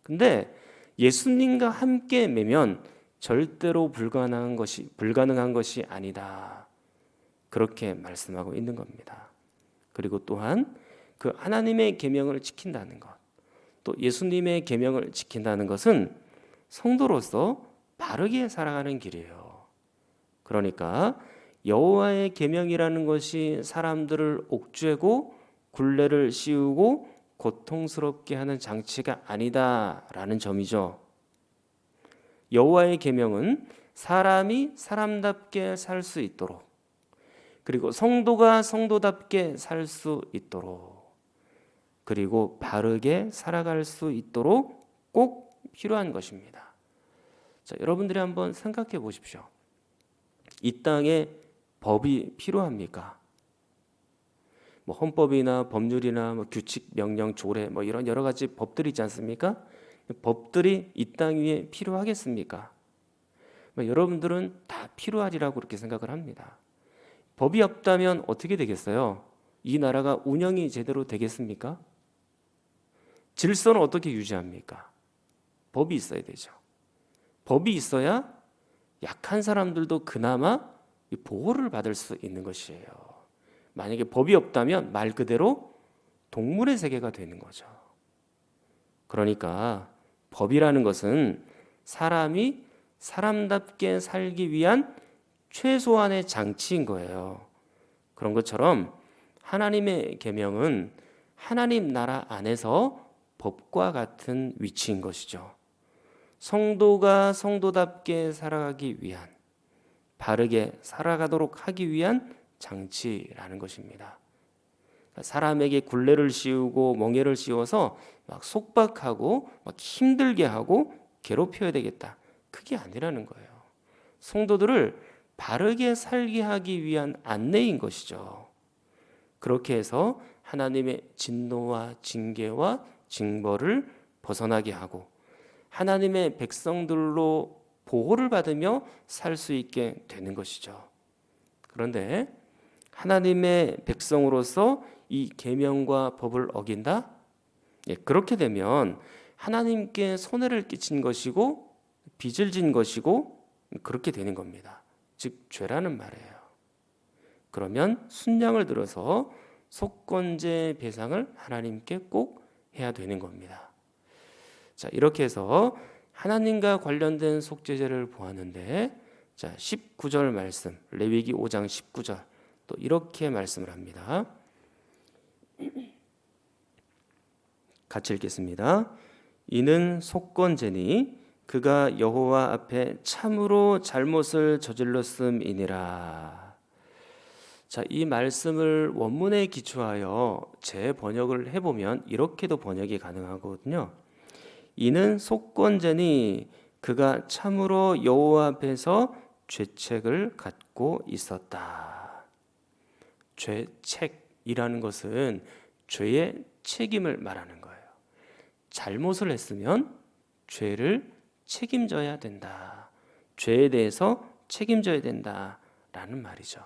근데 예수님과 함께 매면 절대로 불가능한 것이 아니다. 그렇게 말씀하고 있는 겁니다. 그리고 또한 그 하나님의 계명을 지킨다는 것, 또 예수님의 계명을 지킨다는 것은 성도로서 바르게 살아가는 길이에요. 그러니까 여호와의 계명이라는 것이 사람들을 옥죄고 굴레를 씌우고 고통스럽게 하는 장치가 아니다라는 점이죠. 여호와의 계명은 사람이 사람답게 살 수 있도록, 그리고 성도가 성도답게 살 수 있도록, 그리고 바르게 살아갈 수 있도록 꼭 필요한 것입니다. 자, 여러분들이 한번 생각해 보십시오. 이 땅에 법이 필요합니까? 뭐 헌법이나 법률이나 뭐 규칙, 명령, 조례 뭐 이런 여러 가지 법들이 있지 않습니까? 법들이 이 땅 위에 필요하겠습니까? 뭐 여러분들은 다 필요하리라고 그렇게 생각을 합니다. 법이 없다면 어떻게 되겠어요? 이 나라가 운영이 제대로 되겠습니까? 질서는 어떻게 유지합니까? 법이 있어야 되죠. 법이 있어야 약한 사람들도 그나마 보호를 받을 수 있는 것이에요. 만약에 법이 없다면 말 그대로 동물의 세계가 되는 거죠. 그러니까 법이라는 것은 사람이 사람답게 살기 위한 최소한의 장치인 거예요. 그런 것처럼 하나님의 계명은 하나님 나라 안에서 법과 같은 위치인 것이죠. 성도가 성도답게 살아가기 위한, 바르게 살아가도록 하기 위한 장치라는 것입니다. 사람에게 굴레를 씌우고 멍에를 씌워서 막 속박하고 막 힘들게 하고 괴롭혀야 되겠다. 그게 아니라는 거예요. 성도들을 바르게 살게 하기 위한 안내인 것이죠. 그렇게 해서 하나님의 진노와 징계와 징벌을 벗어나게 하고 하나님의 백성들로 보호를 받으며 살 수 있게 되는 것이죠. 그런데 하나님의 백성으로서 이 계명과 법을 어긴다? 그렇게 되면 하나님께 손해를 끼친 것이고 빚을 진 것이고 그렇게 되는 겁니다. 즉 죄라는 말이에요. 그러면 순양을 들어서 속건제 배상을 하나님께 꼭 해야 되는 겁니다. 자, 이렇게 해서 하나님과 관련된 속죄제를 보았는데, 자, 19절 말씀, 레위기 5장 19절 또 이렇게 말씀을 합니다. 같이 읽겠습니다. 이는 속건제니 그가 여호와 앞에 참으로 잘못을 저질렀음이니라. 자, 이 말씀을 원문에 기초하여 재번역을 해보면 이렇게도 번역이 가능하거든요. 이는 속건제니 그가 참으로 여호와 앞에서 죄책을 갖고 있었다. 죄책이라는 것은 죄의 책임을 말하는 거예요. 잘못을 했으면 죄를 책임져야 된다. 죄에 대해서 책임져야 된다라는 말이죠.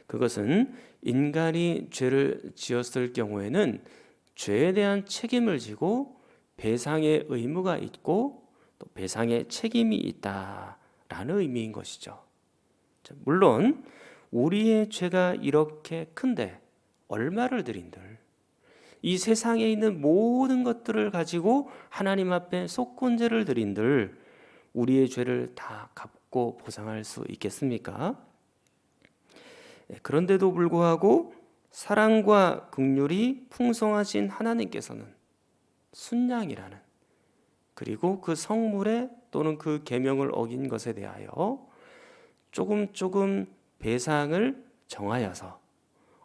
그것은 인간이 죄를 지었을 경우에는 죄에 대한 책임을 지고 배상의 의무가 있고 또 배상의 책임이 있다라는 의미인 것이죠. 물론 우리의 죄가 이렇게 큰데 얼마를 드린들 이 세상에 있는 모든 것들을 가지고 하나님 앞에 속건제를 드린들 우리의 죄를 다 갚고 보상할 수 있겠습니까? 그런데도 불구하고 사랑과 긍휼이 풍성하신 하나님께서는 순양이라는 그리고 그 성물에 또는 그 계명을 어긴 것에 대하여 조금 배상을 정하여서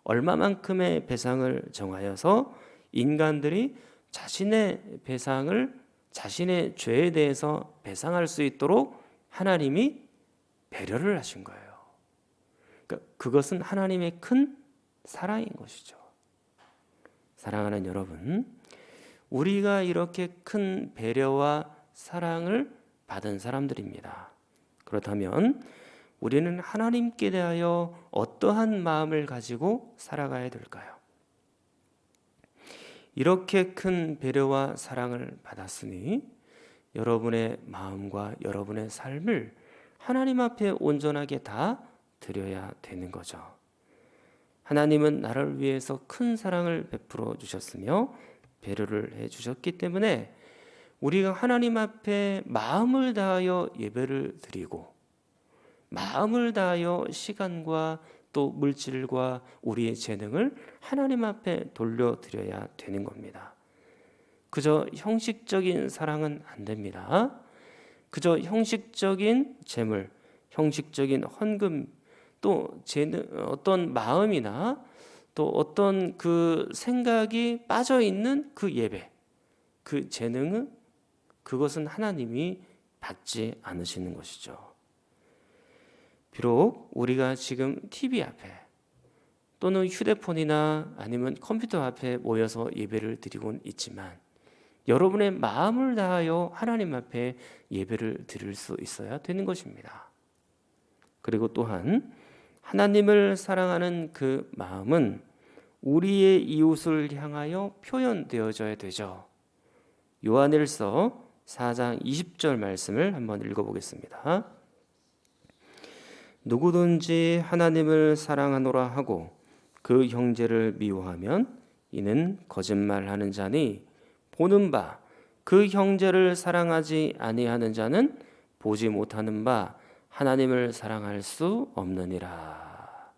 얼마만큼의 배상을 정하여서 인간들이 자신의 배상을 자신의 죄에 대해서 배상할 수 있도록 하나님이 배려를 하신 거예요. 그러니까 그것은 하나님의 큰 사랑인 것이죠. 사랑하는 여러분, 우리가 이렇게 큰 배려와 사랑을 받은 사람들입니다. 그렇다면 우리는 하나님께 대하여 어떠한 마음을 가지고 살아가야 될까요? 이렇게 큰 배려와 사랑을 받았으니 여러분의 마음과 여러분의 삶을 하나님 앞에 온전하게 다 드려야 되는 거죠. 하나님은 나를 위해서 큰 사랑을 베풀어 주셨으며 배려를 해 주셨기 때문에 우리가 하나님 앞에 마음을 다하여 예배를 드리고 마음을 다하여 시간과 또 물질과 우리의 재능을 하나님 앞에 돌려드려야 되는 겁니다. 그저 형식적인 사랑은 안 됩니다. 그저 형식적인 재물, 형식적인 헌금, 또 어떤 마음이나 또 어떤 그 생각이 빠져 있는 그 예배, 그 재능은 그것은 하나님이 받지 않으시는 것이죠. 비록 우리가 지금 TV 앞에 또는 휴대폰이나 아니면 컴퓨터 앞에 모여서 예배를 드리곤 있지만 여러분의 마음을 다하여 하나님 앞에 예배를 드릴 수 있어야 되는 것입니다. 그리고 또한 하나님을 사랑하는 그 마음은 우리의 이웃을 향하여 표현되어져야 되죠. 요한일서 4장 20절 말씀을 한번 읽어보겠습니다. 누구든지 하나님을 사랑하노라 하고 그 형제를 미워하면 이는 거짓말하는 자니 보는 바 그 형제를 사랑하지 아니하는 자는 보지 못하는 바 하나님을 사랑할 수 없느니라.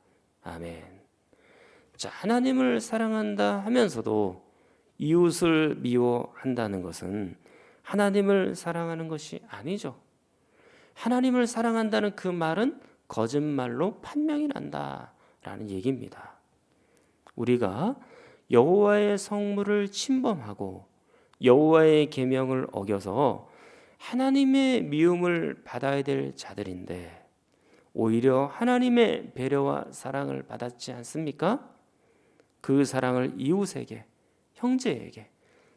아멘. 자, 하나님을 사랑한다 하면서도 이웃을 미워한다는 것은 하나님을 사랑하는 것이 아니죠. 하나님을 사랑한다는 그 말은 거짓말로 판명이 난다라는 얘기입니다. 우리가 여호와의 성물을 침범하고 여호와의 계명을 어겨서 하나님의 미움을 받아야 될 자들인데 오히려 하나님의 배려와 사랑을 받았지 않습니까? 그 사랑을 이웃에게, 형제에게,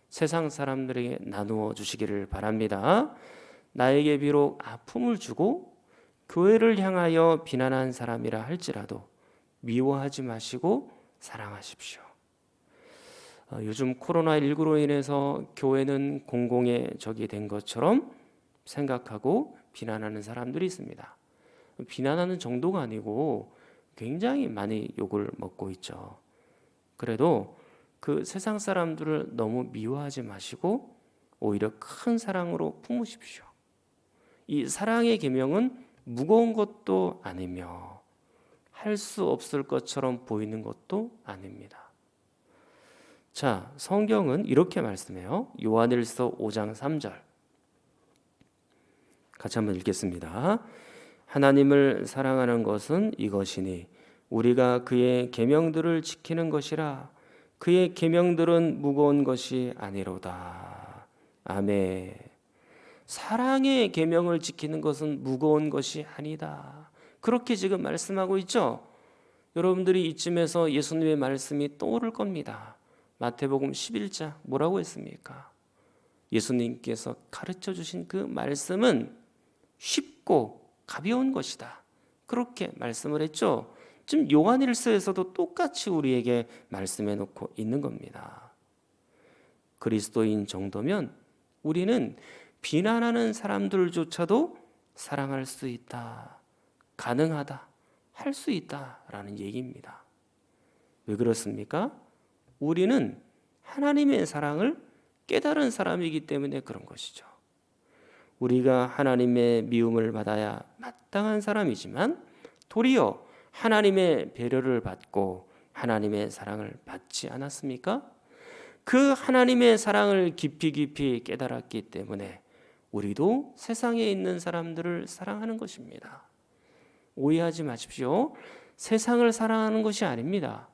세상 사람들에게 나누어 주시기를 바랍니다. 나에게 비록 아픔을 주고 교회를 향하여 비난한 사람이라 할지라도 미워하지 마시고 사랑하십시오. 요즘 코로나19로 인해서 교회는 공공의 적이 된 것처럼 생각하고 비난하는 사람들이 있습니다. 비난하는 정도가 아니고 굉장히 많이 욕을 먹고 있죠. 그래도 그 세상 사람들을 너무 미워하지 마시고 오히려 큰 사랑으로 품으십시오. 이 사랑의 계명은 무거운 것도 아니며 할 수 없을 것처럼 보이는 것도 아닙니다. 자, 성경은 이렇게 말씀해요. 요한일서 5장 3절. 같이 한번 읽겠습니다. 하나님을 사랑하는 것은 이것이니 우리가 그의 계명들을 지키는 것이라. 그의 계명들은 무거운 것이 아니로다. 아멘. 사랑의 계명을 지키는 것은 무거운 것이 아니다. 그렇게 지금 말씀하고 있죠. 여러분들이 이쯤에서 예수님의 말씀이 떠오를 겁니다. 마태복음 11장 뭐라고 했습니까? 예수님께서 가르쳐 주신 그 말씀은 쉽고 가벼운 것이다. 그렇게 말씀을 했죠. 지금 요한일서에서도 똑같이 우리에게 말씀해 놓고 있는 겁니다. 그리스도인 정도면 우리는 비난하는 사람들조차도 사랑할 수 있다. 가능하다. 할 수 있다라는 얘기입니다. 왜 그렇습니까? 우리는 하나님의 사랑을 깨달은 사람이기 때문에 그런 것이죠. 우리가 하나님의 미움을 받아야 마땅한 사람이지만 도리어 하나님의 배려를 받고 하나님의 사랑을 받지 않았습니까? 그 하나님의 사랑을 깊이 깨달았기 때문에 우리도 세상에 있는 사람들을 사랑하는 것입니다. 오해하지 마십시오. 세상을 사랑하는 것이 아닙니다.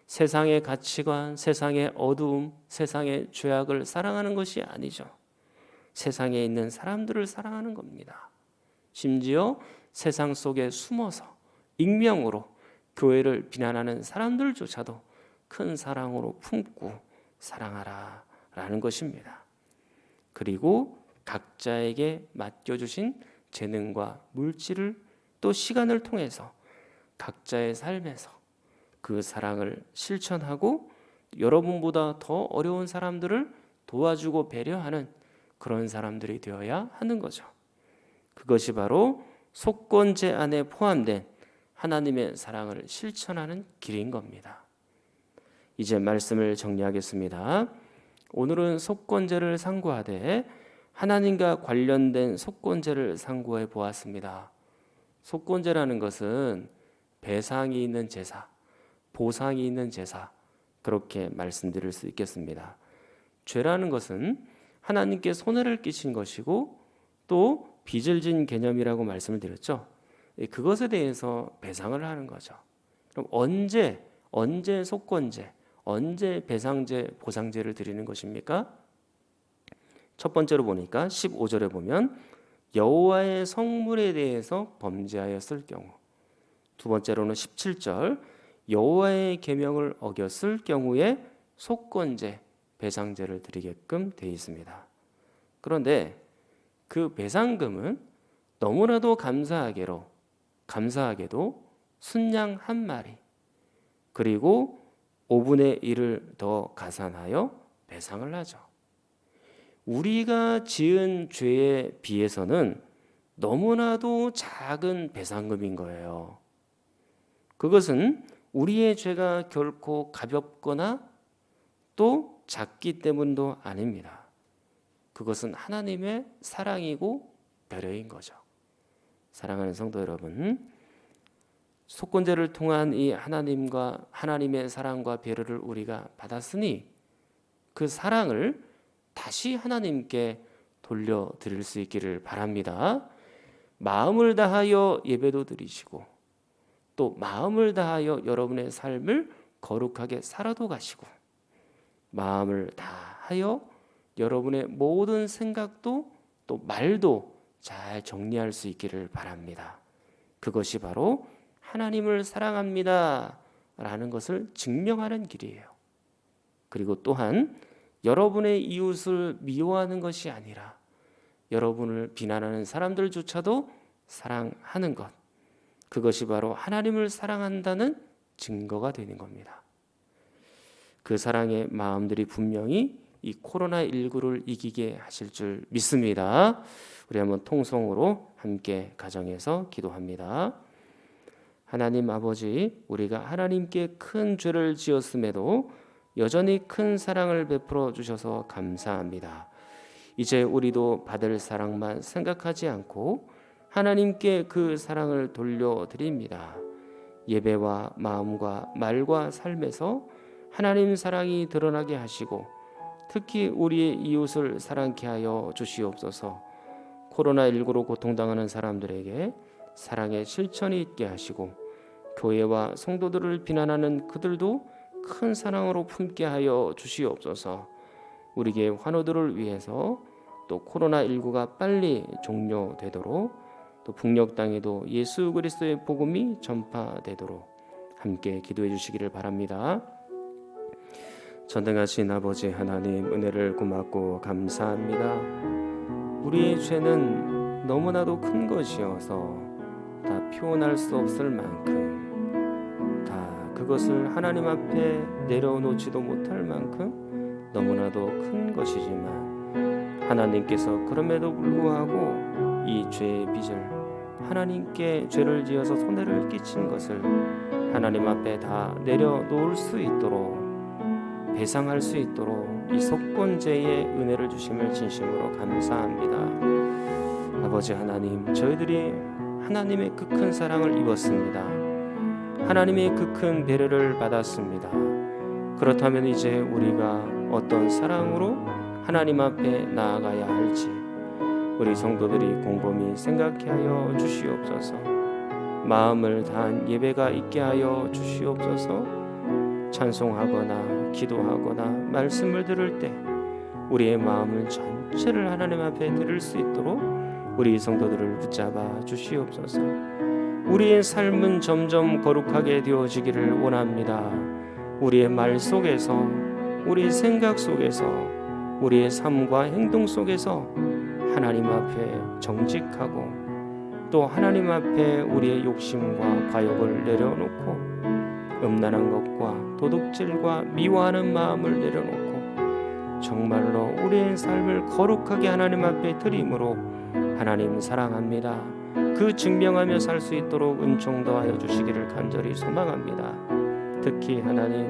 세상의 가치관, 세상의 어두움, 세상의 죄악을 사랑하는 것이 아니죠. 세상에 있는 사람들을 사랑하는 겁니다. 심지어 세상 속에 숨어서 익명으로 교회를 비난하는 사람들조차도 큰 사랑으로 품고 사랑하라 라는 것입니다. 그리고 각자에게 맡겨주신 재능과 물질을 또 시간을 통해서 각자의 삶에서 그 사랑을 실천하고 여러분보다 더 어려운 사람들을 도와주고 배려하는 그런 사람들이 되어야 하는 거죠. 그것이 바로 속건제 안에 포함된 하나님의 사랑을 실천하는 길인 겁니다. 이제 말씀을 정리하겠습니다. 오늘은 속건제를 상고하되 하나님과 관련된 속건제를 상고해 보았습니다. 속건제라는 것은 배상이 있는 제사, 보상이 있는 제사, 그렇게 말씀드릴 수 있겠습니다. 죄라는 것은 하나님께 손해를 끼친 것이고 또 빚을 진 개념이라고 말씀을 드렸죠. 그것에 대해서 배상을 하는 거죠. 그럼 언제 속건제, 언제 배상제, 보상제를 드리는 것입니까? 첫 번째로 보니까 15절에 보면 여호와의 성물에 대해서 범죄하였을 경우, 두 번째로는 17절 여호와의 계명을 어겼을 경우에 속건제, 배상제를 드리게끔 되어 있습니다. 그런데 그 배상금은 너무나도 감사하게도 순양 한 마리 그리고 5분의 1을 더 가산하여 배상을 하죠. 우리가 지은 죄에 비해서는 너무나도 작은 배상금인 거예요. 그것은 우리의 죄가 결코 가볍거나 또 작기 때문도 아닙니다. 그것은 하나님의 사랑이고 배려인 거죠. 사랑하는 성도 여러분, 속건제를 통한 이 하나님의 사랑과 배려를 우리가 받았으니 그 사랑을 다시 하나님께 돌려드릴 수 있기를 바랍니다. 마음을 다하여 예배도 드리시고 또 마음을 다하여 여러분의 삶을 거룩하게 살아도 가시고 마음을 다하여 여러분의 모든 생각도 또 말도 잘 정리할 수 있기를 바랍니다. 그것이 바로 하나님을 사랑합니다 라는 것을 증명하는 길이에요. 그리고 또한 여러분의 이웃을 미워하는 것이 아니라 여러분을 비난하는 사람들조차도 사랑하는 것, 그것이 바로 하나님을 사랑한다는 증거가 되는 겁니다. 그 사랑의 마음들이 분명히 이 코로나19를 이기게 하실 줄 믿습니다. 우리 한번 통성으로 함께 가정에서 기도합니다. 하나님 아버지, 우리가 하나님께 큰 죄를 지었음에도 여전히 큰 사랑을 베풀어 주셔서 감사합니다. 이제 우리도 받을 사랑만 생각하지 않고 하나님께 그 사랑을 돌려드립니다. 예배와 마음과 말과 삶에서 하나님 사랑이 드러나게 하시고 특히 우리의 이웃을 사랑케 하여 주시옵소서. 코로나19로 고통당하는 사람들에게 사랑의 실천이 있게 하시고 교회와 성도들을 비난하는 그들도 큰 사랑으로 품게 하여 주시옵소서. 우리의 환우들을 위해서 또 코로나19가 빨리 종료되도록 또 북녘 땅에도 예수 그리스도의 복음이 전파되도록 함께 기도해 주시기를 바랍니다. 전능하신 아버지 하나님, 은혜를 고맙고 감사합니다. 우리의 죄는 너무나도 큰 것이어서 다 표현할 수 없을 만큼 다 그것을 하나님 앞에 내려놓지도 못할 만큼 너무나도 큰 것이지만 하나님께서 그럼에도 불구하고 이 죄의 빚을 하나님께 죄를 지어서 손해를 끼친 것을 하나님 앞에 다 내려놓을 수 있도록 배상할 수 있도록 이 속건제의 은혜를 주심을 진심으로 감사합니다. 아버지 하나님, 저희들이 하나님의 그 큰 사랑을 입었습니다. 하나님의 그 큰 배려를 받았습니다. 그렇다면 이제 우리가 어떤 사랑으로 하나님 앞에 나아가야 할지 우리 성도들이 곰곰이 생각해 하여 주시옵소서. 마음을 다한 예배가 있게 하여 주시옵소서. 찬송하거나 기도하거나 말씀을 들을 때 우리의 마음을 전체를 하나님 앞에 드릴 수 있도록 우리 성도들을 붙잡아 주시옵소서. 우리의 삶은 점점 거룩하게 되어지기를 원합니다. 우리의 말 속에서, 우리의 생각 속에서, 우리의 삶과 행동 속에서 하나님 앞에 정직하고 또 하나님 앞에 우리의 욕심과 과욕을 내려놓고 음란한 것과 도둑질과 미워하는 마음을 내려놓고 정말로 우리의 삶을 거룩하게 하나님 앞에 드림으로 하나님 사랑합니다. 그 증명하며 살 수 있도록 은총 더하여 주시기를 간절히 소망합니다. 특히 하나님,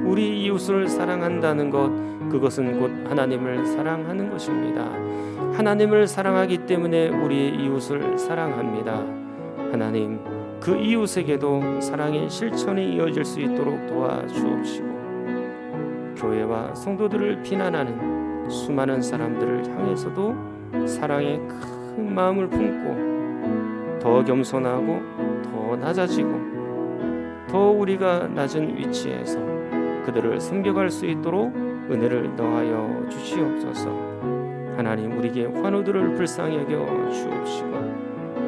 우리 이웃을 사랑한다는 것, 그것은 곧 하나님을 사랑하는 것입니다. 하나님을 사랑하기 때문에 우리의 이웃을 사랑합니다. 하나님, 그 이웃에게도 사랑의 실천이 이어질 수 있도록 도와주옵시고 교회와 성도들을 비난하는 수많은 사람들을 향해서도 사랑의 큰 마음을 품고 더 겸손하고 더 낮아지고 더 우리가 낮은 위치에서 그들을 섬겨갈 수 있도록 은혜를 더하여 주시옵소서. 하나님, 우리에게 환우들을 불쌍히 여겨 주옵시고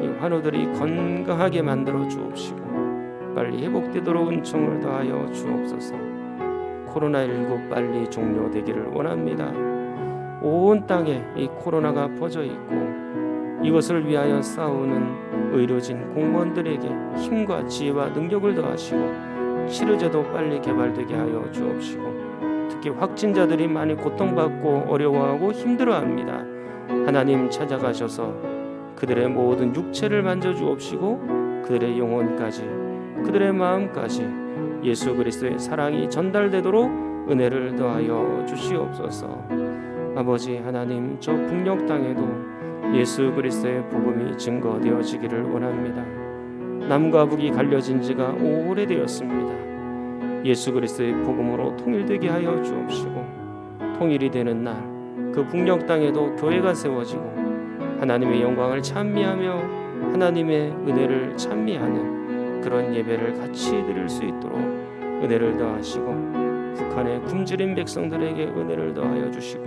이 환우들이 건강하게 만들어 주옵시고 빨리 회복되도록 은총을 더하여 주옵소서. 코로나19 빨리 종료되기를 원합니다. 온 땅에 이 코로나가 퍼져 있고 이것을 위하여 싸우는 의료진 공무원들에게 힘과 지혜와 능력을 더하시고 치료제도 빨리 개발되게 하여 주옵시고 특히 확진자들이 많이 고통받고 어려워하고 힘들어합니다. 하나님 찾아가셔서 그들의 모든 육체를 만져주옵시고 그들의 영혼까지 그들의 마음까지 예수 그리스도의 사랑이 전달되도록 은혜를 더하여 주시옵소서. 아버지 하나님, 저 북녘 땅에도 예수 그리스도의 복음이 증거되어지기를 원합니다. 남과 북이 갈려진 지가 오래되었습니다. 예수 그리스도의 복음으로 통일되게 하여 주옵시고 통일이 되는 날 그 북녘 땅에도 교회가 세워지고 하나님의 영광을 찬미하며 하나님의 은혜를 찬미하는 그런 예배를 같이 드릴 수 있도록 은혜를 더하시고 북한의 굶주린 백성들에게 은혜를 더하여 주시고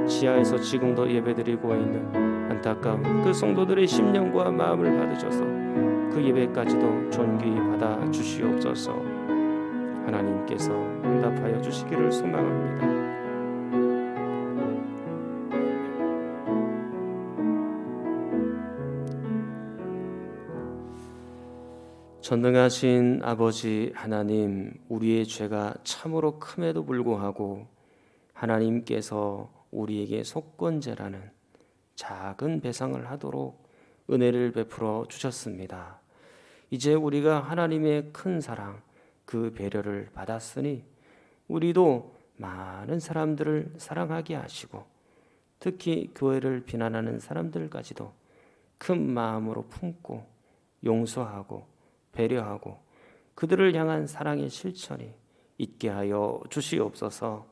지하에서 지금도 예배드리고 있는 안타까운 그 성도들의 심령과 마음을 받으셔서 그 예배까지도 존귀히 받아 주시옵소서. 하나님께서 응답하여 주시기를 소망합니다. 전능하신 아버지 하나님, 우리의 죄가 참으로 큼에도 불구하고 하나님께서 우리에게 속건제라는 작은 배상을 하도록 은혜를 베풀어 주셨습니다. 이제 우리가 하나님의 큰 사랑, 그 배려를 받았으니 우리도 많은 사람들을 사랑하게 하시고 특히 교회를 비난하는 사람들까지도 큰 마음으로 품고 용서하고 배려하고 그들을 향한 사랑의 실천이 있게 하여 주시옵소서.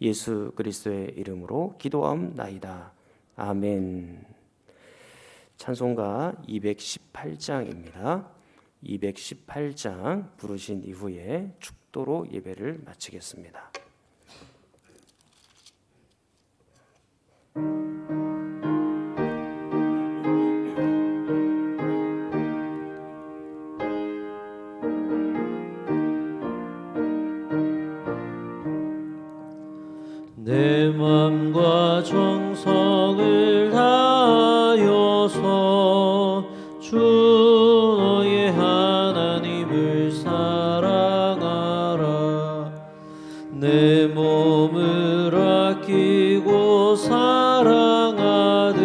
예수 그리스도의 이름으로 기도하옵나이다. 아멘. 찬송가 218장입니다. 218장 부르신 이후에 축도로 예배를 마치겠습니다. 내 맘과 정성을 다하여서 주 너의 하나님을 사랑하라. 내 몸을 아끼고 사랑하듯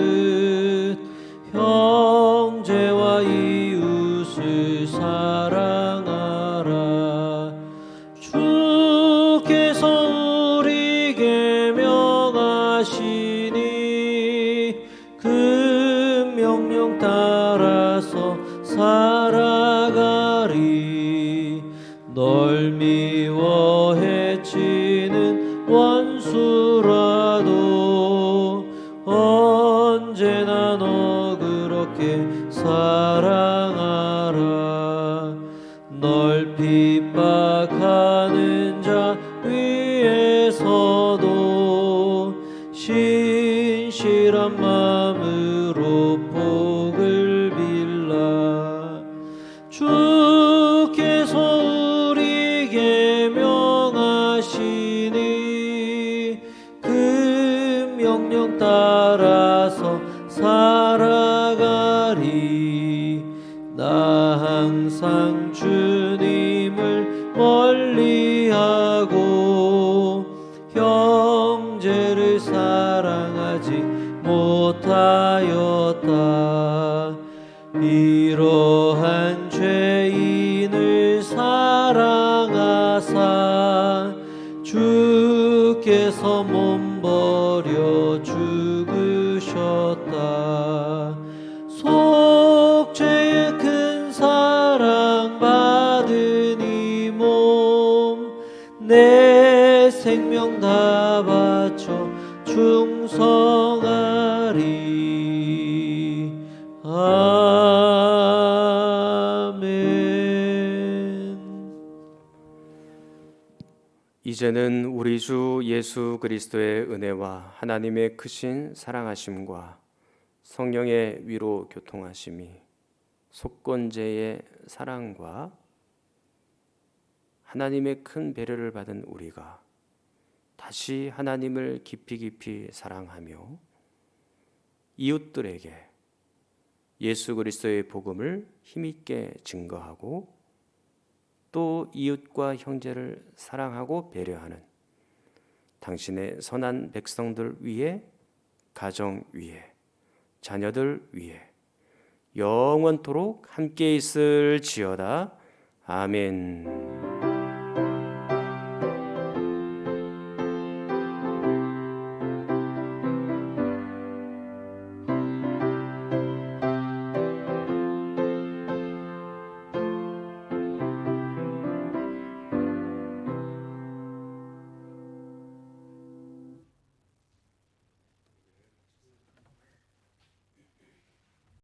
형제와 이웃을 사랑하라. 주께서 우리에게 명하시니 그 명령 따라서 살아가리. 널 미워 해치는 원수라도 언제나 너 그렇게 사랑하라. 널 핍박하는 자 위에서도 신실한 마음으로 복을 빌라. 주께서 우리에게 명하시니 그 명령 따라서 살아가리. 나 항상 주님을 멀리하고 형제를 사랑하지 못하였다. 이러한 죄인을 사랑하사 주께서 몸버려 죽으셨다. 속죄의 큰 사랑 받은 이 몸 내 생명 다 바쳐 충성하리. 아멘. 이제는 우리 주 예수 그리스도의 은혜와 하나님의 크신 사랑하심과 성령의 위로 교통하심이 속건제의 사랑과 하나님의 큰 배려를 받은 우리가 다시 하나님을 깊이 사랑하며 이웃들에게 예수 그리스도의 복음을 힘있게 증거하고 또 이웃과 형제를 사랑하고 배려하는 당신의 선한 백성들 위에, 가정 위에, 자녀들 위에 영원토록 함께 있을지어다. 아멘.